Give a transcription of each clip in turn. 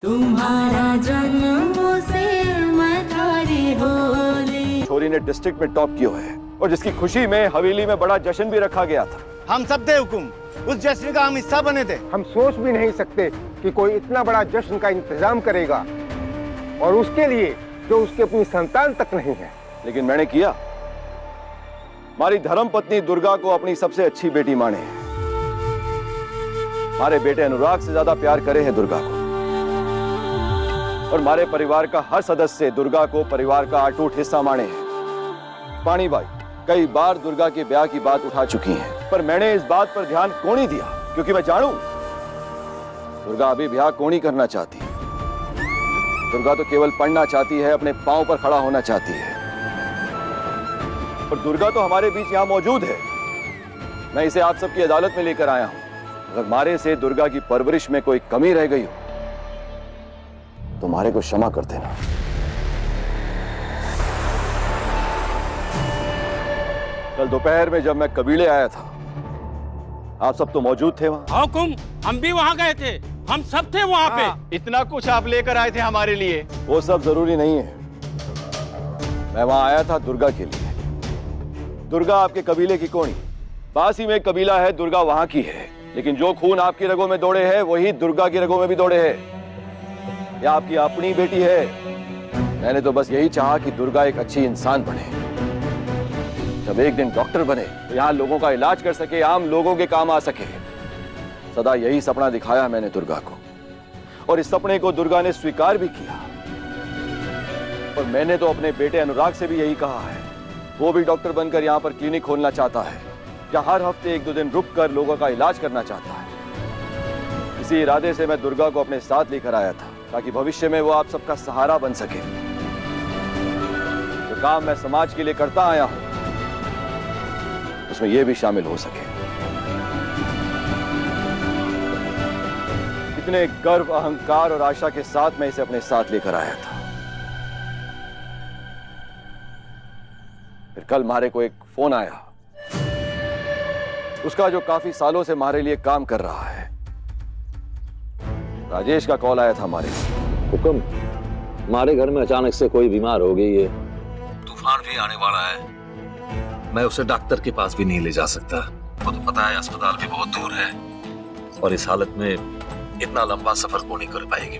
तुम्हारा जन्मों से मथारी होली। छोरी ने डिस्ट्रिक्ट में टॉप किया है और जिसकी खुशी में हवेली में बड़ा जश्न भी रखा गया था। हम सब थे हुकुम, उस जश्न का हम हिस्सा बने थे। हम सोच भी नहीं सकते कि कोई इतना बड़ा जश्न का इंतजाम करेगा और उसके लिए जो उसकी अपनी संतान तक नहीं है। लेकिन मैंने किया। हमारी धर्म पत्नी दुर्गा को अपनी सबसे अच्छी बेटी माने। हमारे बेटे अनुराग से ज्यादा प्यार करे हैं दुर्गा को और हमारे परिवार का हर सदस्य दुर्गा को परिवार का अटूट हिस्सा माने हैं। पानी भाई कई बार दुर्गा के ब्याह की बात उठा चुकी हैं, पर मैंने इस बात पर ध्यान क्यों नहीं दिया, क्योंकि मैं जानूं दुर्गा अभी ब्याह क्यों नहीं करना चाहती। दुर्गा तो केवल पढ़ना चाहती है, अपने पांव पर खड़ा होना चाहती है। और दुर्गा तो हमारे बीच यहां मौजूद है। मैं इसे आप सबकी अदालत में लेकर आया हूं। अगर मारे से दुर्गा की परवरिश में कोई कमी रह गई हो तो मारे को क्षमा कर देना। कल दोपहर में जब मैं कबीले आया था, आप सब तो मौजूद थे वहां। हुकुम, हम भी वहां गए थे, हम सब थे वहां पे। इतना कुछ आप लेकर आए थे हमारे लिए। वो सब जरूरी नहीं है। मैं वहां आया था दुर्गा के लिए। दुर्गा आपके कबीले की कोनी, पास ही में एक कबीला है, दुर्गा वहां की है। लेकिन जो खून आपकी रगों में दौड़े है वही दुर्गा की रगों में भी दौड़े है। यह आपकी अपनी बेटी है। मैंने तो बस यही चाहा कि दुर्गा एक अच्छी इंसान बने। जब एक दिन डॉक्टर बने तो यहाँ लोगों का इलाज कर सके, आम लोगों के काम आ सके। सदा यही सपना दिखाया मैंने दुर्गा को और इस सपने को दुर्गा ने स्वीकार भी किया। और मैंने तो अपने बेटे अनुराग से भी यही कहा है। वो भी डॉक्टर बनकर यहाँ पर क्लिनिक खोलना चाहता है, या हर हफ्ते एक दो दिन रुक कर लोगों का इलाज करना चाहता है। इसी इरादे से मैं दुर्गा को अपने साथ लेकर आया था, ताकि भविष्य में वो आप सबका सहारा बन सके। जो काम मैं समाज के लिए करता आया हूं उसमें यह भी शामिल हो सके। इतने गर्व, अहंकार और आशा के साथ मैं इसे अपने साथ लेकर आया था। फिर कल मारे को एक फोन आया, उसका जो काफी सालों से हमारे लिए काम कर रहा है। राजेश का कॉल आया था हमारे। हुक्म, हमारे घर में अचानक से कोई बीमार हो गई है, तूफान भी आने वाला है। मैं उसे डॉक्टर के पास भी नहीं ले जा सकता। वो तो पता है अस्पताल भी बहुत दूर है और इस हालत में इतना लंबा सफर को नहीं कर पाएगी।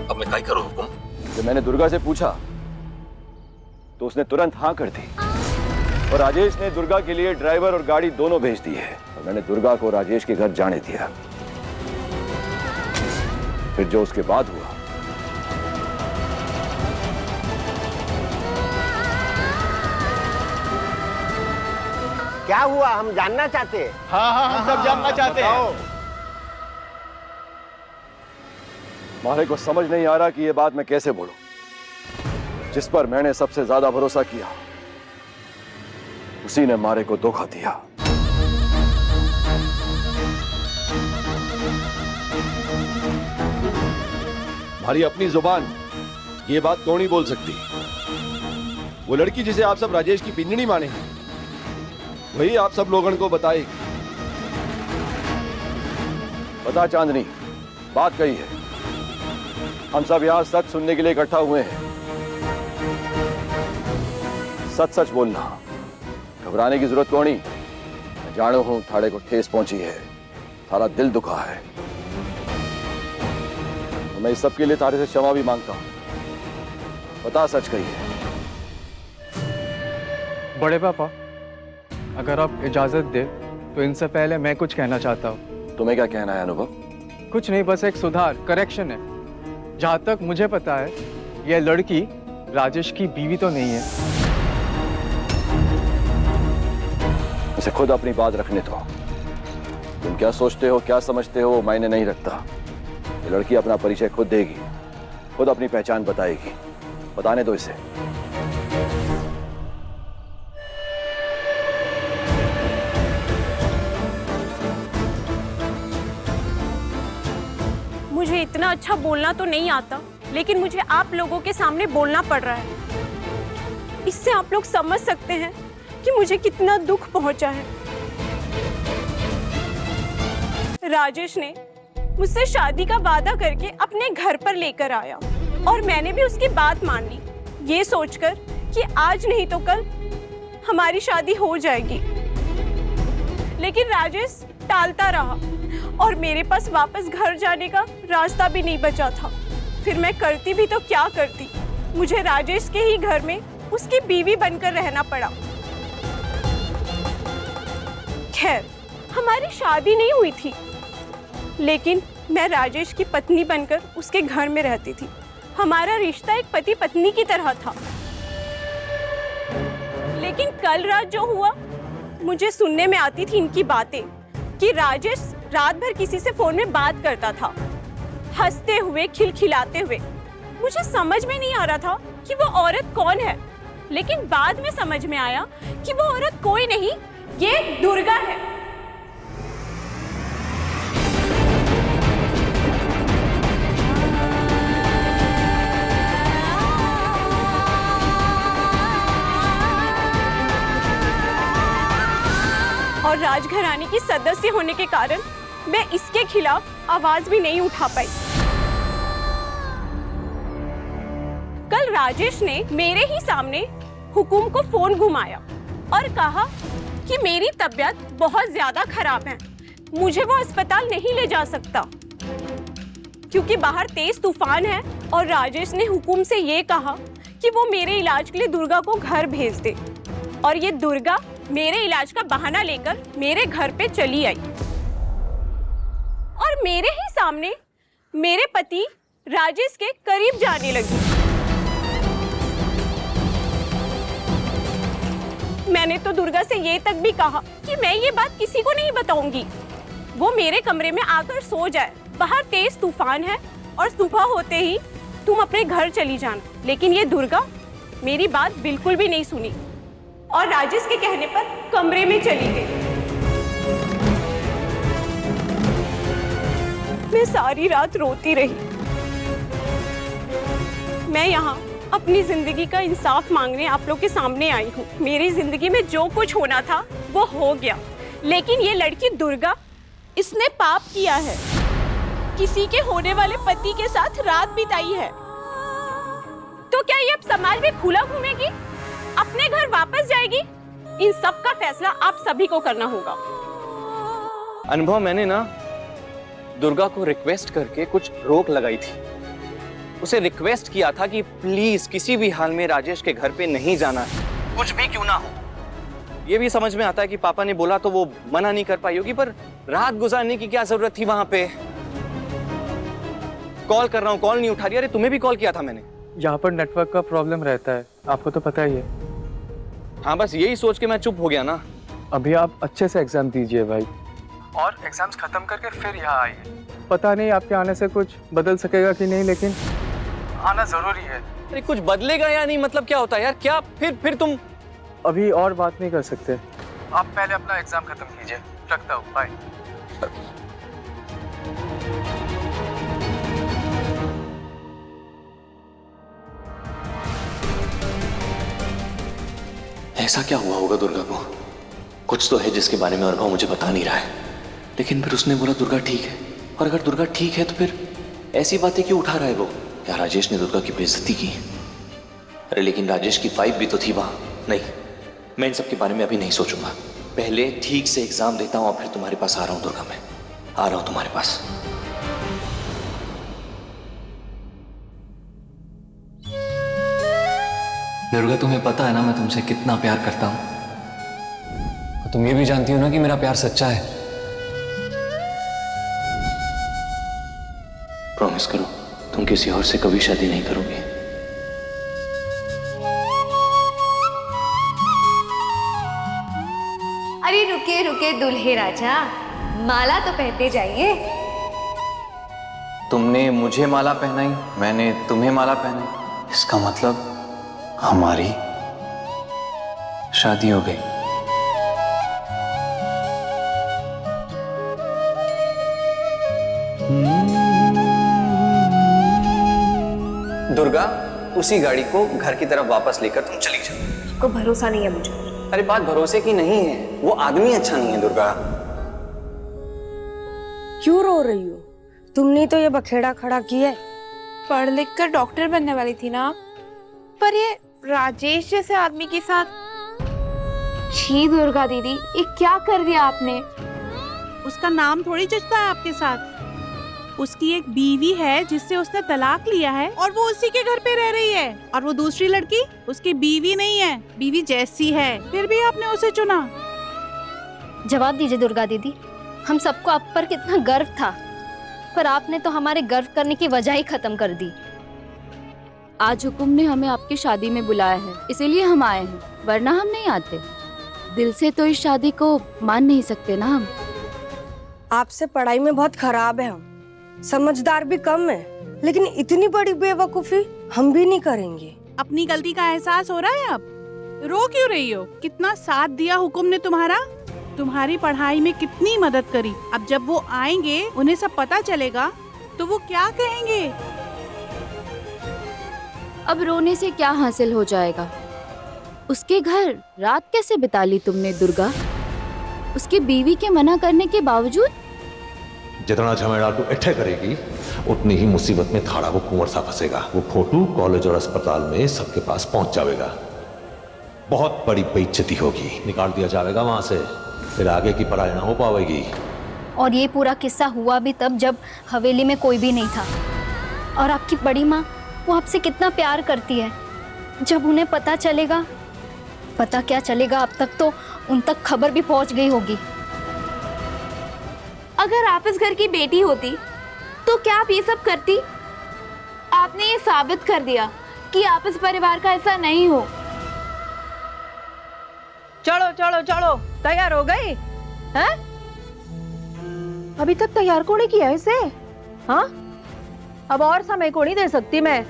अब मैं क्या करूं हुक्म? जब मैंने दुर्गा से पूछा तो उसने तुरंत हाँ कर दी और राजेश ने दुर्गा के लिए ड्राइवर और गाड़ी दोनों भेज दी है। और मैंने दुर्गा को राजेश के घर जाने दिया। फिर जो उसके बाद हुआ, क्या हुआ हम जानना चाहते हैं। हाँ, हम सब जानना चाहते हैं। मारे को समझ नहीं आ रहा कि यह बात मैं कैसे बोलूं। जिस पर मैंने सबसे ज्यादा भरोसा किया उसी ने मारे को धोखा दिया। हमारी अपनी जुबान ये बात क्यों नहीं बोल सकती? वो लड़की जिसे आप सब राजेश की पिंजड़ी माने हैं, वही आप सब लोगों को बताएगी। बता चांदनी, बात कही है। हम सब यहां सच सुनने के लिए इकट्ठा हुए हैं। सच सच बोलना, घबराने की जरूरत क्यों नहीं। मैं जानो हूं थाड़े को ठेस पहुंची है, थारा दिल दुखा है। मैं इस सब के लिए तारे से क्षमा भी मांगता हूं। बता सच कही है। बड़े पापा, अगर आप इजाजत दे तो इनसे पहले मैं कुछ कहना चाहता हूँ। तुम्हें क्या कहना है अनुभव? कुछ नहीं, बस एक सुधार, करेक्शन है। जहाँ तक मुझे पता है यह लड़की राजेश की बीवी तो नहीं है। उसे खुद अपनी बात रखने दो। तुम क्या सोचते हो, क्या समझते हो, वो मायने नहीं रखता। ये लड़की अपना परिचय खुद देगी, खुद अपनी पहचान बताएगी। बताने दो इसे। मुझे इतना अच्छा बोलना तो नहीं आता, लेकिन मुझे आप लोगों के सामने बोलना पड़ रहा है। इससे आप लोग समझ सकते हैं कि मुझे कितना दुख पहुंचा है। राजेश ने मुझसे शादी का वादा करके अपने घर पर लेकर आया और मैंने भी उसकी बात मान ली, ये सोचकर कि आज नहीं तो कल हमारी शादी हो जाएगी। लेकिन राजेश टालता रहा और मेरे पास वापस घर जाने का रास्ता भी नहीं बचा था। फिर मैं करती भी तो क्या करती, मुझे राजेश के ही घर में उसकी बीवी बनकर रहना पड़ा। खैर, हमारी शादी नहीं हुई थी, लेकिन मैं राजेश की पत्नी बनकर उसके घर में रहती थी। हमारा रिश्ता एक पति पत्नी की तरह था। लेकिन कल रात जो हुआ, मुझे सुनने में आती थी इनकी बातें कि राजेश रात भर किसी से फोन में बात करता था, हंसते हुए, खिलखिलाते हुए। मुझे समझ में नहीं आ रहा था कि वो औरत कौन है, लेकिन बाद में समझ में आया कि वो औरत कोई नहीं, ये दुर्गा है। और राजघराने की सदस्य होने के कारण मैं इसके खिलाफ आवाज भी नहीं उठा पाई। कल राजेश ने मेरे ही सामने हुकुम को फोन घुमाया और कहा कि मेरी तबीयत बहुत ज्यादा खराब है, मुझे वो अस्पताल नहीं ले जा सकता क्योंकि बाहर तेज तूफान है। और राजेश ने हुकुम से ये कहा कि वो मेरे इलाज के लिए दुर्गा को घर भेज दे। और ये दुर्गा मेरे इलाज का बहाना लेकर मेरे घर पे चली आई और मेरे ही सामने मेरे पति राजेश के करीब जाने लगी। मैंने तो दुर्गा से ये तक भी कहा कि मैं ये बात किसी को नहीं बताऊंगी, वो मेरे कमरे में आकर सो जाए, बाहर तेज तूफान है और सुबह होते ही तुम अपने घर चली जाना। लेकिन ये दुर्गा मेरी बात बिल्कुल भी नहीं सुनी और राजेश के कहने पर कमरे में चली गई। मैं सारी रात रोती रही। मैं यहाँ अपनी जिंदगी का इंसाफ मांगने आप लोग के सामने आई हूँ। मेरी जिंदगी में जो कुछ होना था वो हो गया, लेकिन ये लड़की दुर्गा, इसने पाप किया है, किसी के होने वाले पति के साथ रात बिताई है। तो क्या ये अब समाज में खुला घूमेगी, अपने घर वापस जाएगी? इन सब का फैसला आप सभी को करना होगा। अनुभव, मैंने ना दुर्गा को रिक्वेस्ट करके कुछ रोक लगाई थी। उसे रिक्वेस्ट किया था कि प्लीज किसी भी हाल में राजेश के घर पे नहीं जाना है, कुछ भी क्यों ना हो। ये भी समझ में आता है कि पापा ने बोला तो वो मना नहीं कर पाई होगी, पर रात गुजारने की क्या जरूरत थी वहां पे। कॉल कर रहा हूँ, कॉल नहीं उठा रही। अरे तुम्हें भी कॉल किया था मैंने। यहाँ पर नेटवर्क का प्रॉब्लम रहता है, आपको तो पता ही है। हाँ, बस यही सोच के मैं चुप हो गया ना। अभी आप अच्छे से एग्जाम दीजिए भाई, और एग्जाम्स खत्म करके फिर यहाँ आइए। पता नहीं आपके आने से कुछ बदल सकेगा कि नहीं, लेकिन आना जरूरी है। अरे कुछ बदलेगा या नहीं, मतलब क्या होता है यार? क्या फिर तुम? अभी और बात नहीं कर सकते, आप पहले अपना एग्जाम खत्म कीजिए। रखता हूँ, बाय। ऐसा क्या हुआ होगा दुर्गा को? कुछ तो है जिसके बारे में अनुभव मुझे बता नहीं रहा है। लेकिन फिर उसने बोला दुर्गा ठीक है, और अगर दुर्गा ठीक है तो फिर ऐसी बातें क्यों उठा रहा है वो? क्या राजेश ने दुर्गा की बेइज्जती की? अरे लेकिन राजेश की वाइफ भी तो थी वहां। नहीं, मैं इन सब के बारे में अभी नहीं सोचूंगा। पहले ठीक से एग्जाम देता हूं और फिर तुम्हारे पास आ रहा हूं दुर्गा। मैं आ रहा हूं तुम्हारे पास। दुर्गा, तुम्हें पता है ना मैं तुमसे कितना प्यार करता हूं, और तुम ये भी जानती हो ना कि मेरा प्यार सच्चा है। प्रॉमिस करो तुम किसी और से कभी शादी नहीं करोगे। अरे रुके रुके दुल्हे राजा, माला तो पहनते जाइए। तुमने मुझे माला पहनाई, मैंने तुम्हें माला पहनाई, इसका मतलब हमारी शादी हो गई। दुर्गा, उसी गाड़ी को घर की तरफ वापस लेकर तुम चली जाओ। आपको भरोसा नहीं है मुझे? अरे बात भरोसे की नहीं है, वो आदमी अच्छा नहीं है दुर्गा। क्यों रो रही हो? तुमने तो ये बखेड़ा खड़ा किया है। पढ़ लिख कर डॉक्टर बनने वाली थी ना, पर ये राजेश जैसे आदमी के साथ। छी दुर्गा दीदी, ये क्या कर दिया आपने? उसका नाम थोड़ी जचता है आपके साथ। उसकी एक बीवी है जिससे उसने तलाक लिया है और वो उसी के घर पे रह रही है, और वो दूसरी लड़की उसकी बीवी नहीं है, बीवी जैसी है, फिर भी आपने उसे चुना। जवाब दीजिए दुर्गा दीदी, हम सबको आप पर कितना गर्व था, पर आपने तो हमारे गर्व करने की वजह ही खत्म कर दी। आज हुकुम ने हमें आपकी शादी में बुलाया है, इसीलिए हम आए हैं, वरना हम नहीं आते। दिल से तो इस शादी को मान नहीं सकते ना हम। आपसे पढ़ाई में बहुत खराब है हम, समझदार भी कम है, लेकिन इतनी बड़ी बेवकूफी हम भी नहीं करेंगे। अपनी गलती का एहसास हो रहा है अब? रो क्यों रही हो? कितना साथ दिया हुकुम ने तुम्हारा, तुम्हारी पढ़ाई में कितनी मदद करी। अब जब वो आएंगे, उन्हें सब पता चलेगा, तो वो क्या कहेंगे? अब रोने से क्या हासिल हो जाएगा? उसके घर रात कैसे बिता ली तुमने दुर्गा? उसकी बीवी के मना करने के बावजूद? जितना झमेला तू इट्ठे करेगी, उतनी ही मुसीबत में थाड़ा वो कुंवर सा फंसेगा। वो फोटो कॉलेज और अस्पताल में सबके पास पहुंच जाएगा। बहुत बड़ी बेइज्जती होगी, निकाल दिया जाएगा वहां से, फिर आगे की पढ़ाई ना हो पाएगी। और ये पूरा किस्सा हुआ भी तब जब हवेली में कोई भी नहीं था। और आपकी बड़ी माँ, वो आपसे कितना प्यार करती है। जब उन्हें पता चलेगा, पता क्या चलेगा, अब तक तो उन तक खबर भी पहुंच गई होगी। अगर आप इस घर की बेटी होती तो क्या आप ये सब करती? आपने ये साबित कर दिया कि आप इस परिवार का हिस्सा नहीं हो। चलो चलो चलो, तैयार हो गई हैं? अभी तक तैयार को नहीं किया इसे? हाँ, अब और समय को नहीं दे सकती मैं।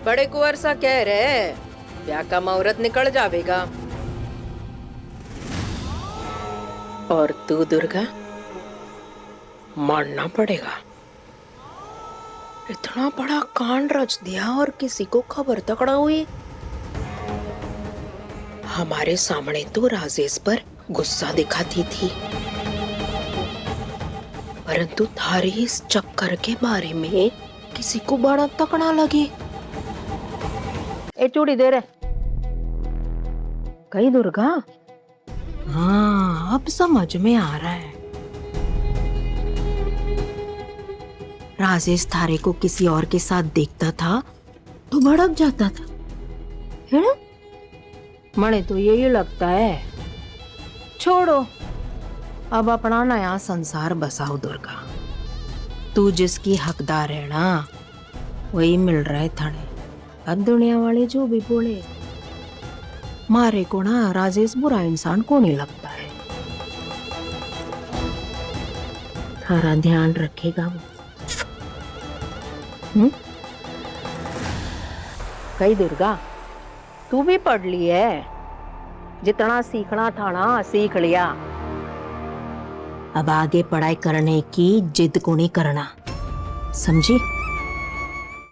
बड़े कुंवर सा कह रहे, ब्याह का मुहूर्त निकल जाएगा। और तू दुर्गा, मानना पड़ेगा, इतना बड़ा कांड रच दिया और किसी को खबर तक न हुई। हमारे सामने तो राजेश पर गुस्सा दिखाती थी, परंतु थारी इस चक्कर के बारे में किसी को बड़ा तक न लगे। ए चूड़ी दे रहे कहीं दुर्गा? हाँ, अब समझ में आ रहा है। राजेश थारे को किसी और के साथ देखता था तो भड़क जाता था, है ना? मने तो यही लगता है। छोड़ो, अब अपना नया संसार बसाओ दुर्गा। तू जिसकी हकदार है ना, वही मिल रहा है थाने। अब दुनिया वाले जो भी बोले, मारे को ना राजेश बुरा इंसान को नहीं लगता है। थारा ध्यान रखेगा वो। कई दुर्गा, तू भी पढ़ ली है, जितना सीखना था ना सीख लिया। अब आगे पढ़ाई करने की जिद को नहीं करना, समझी?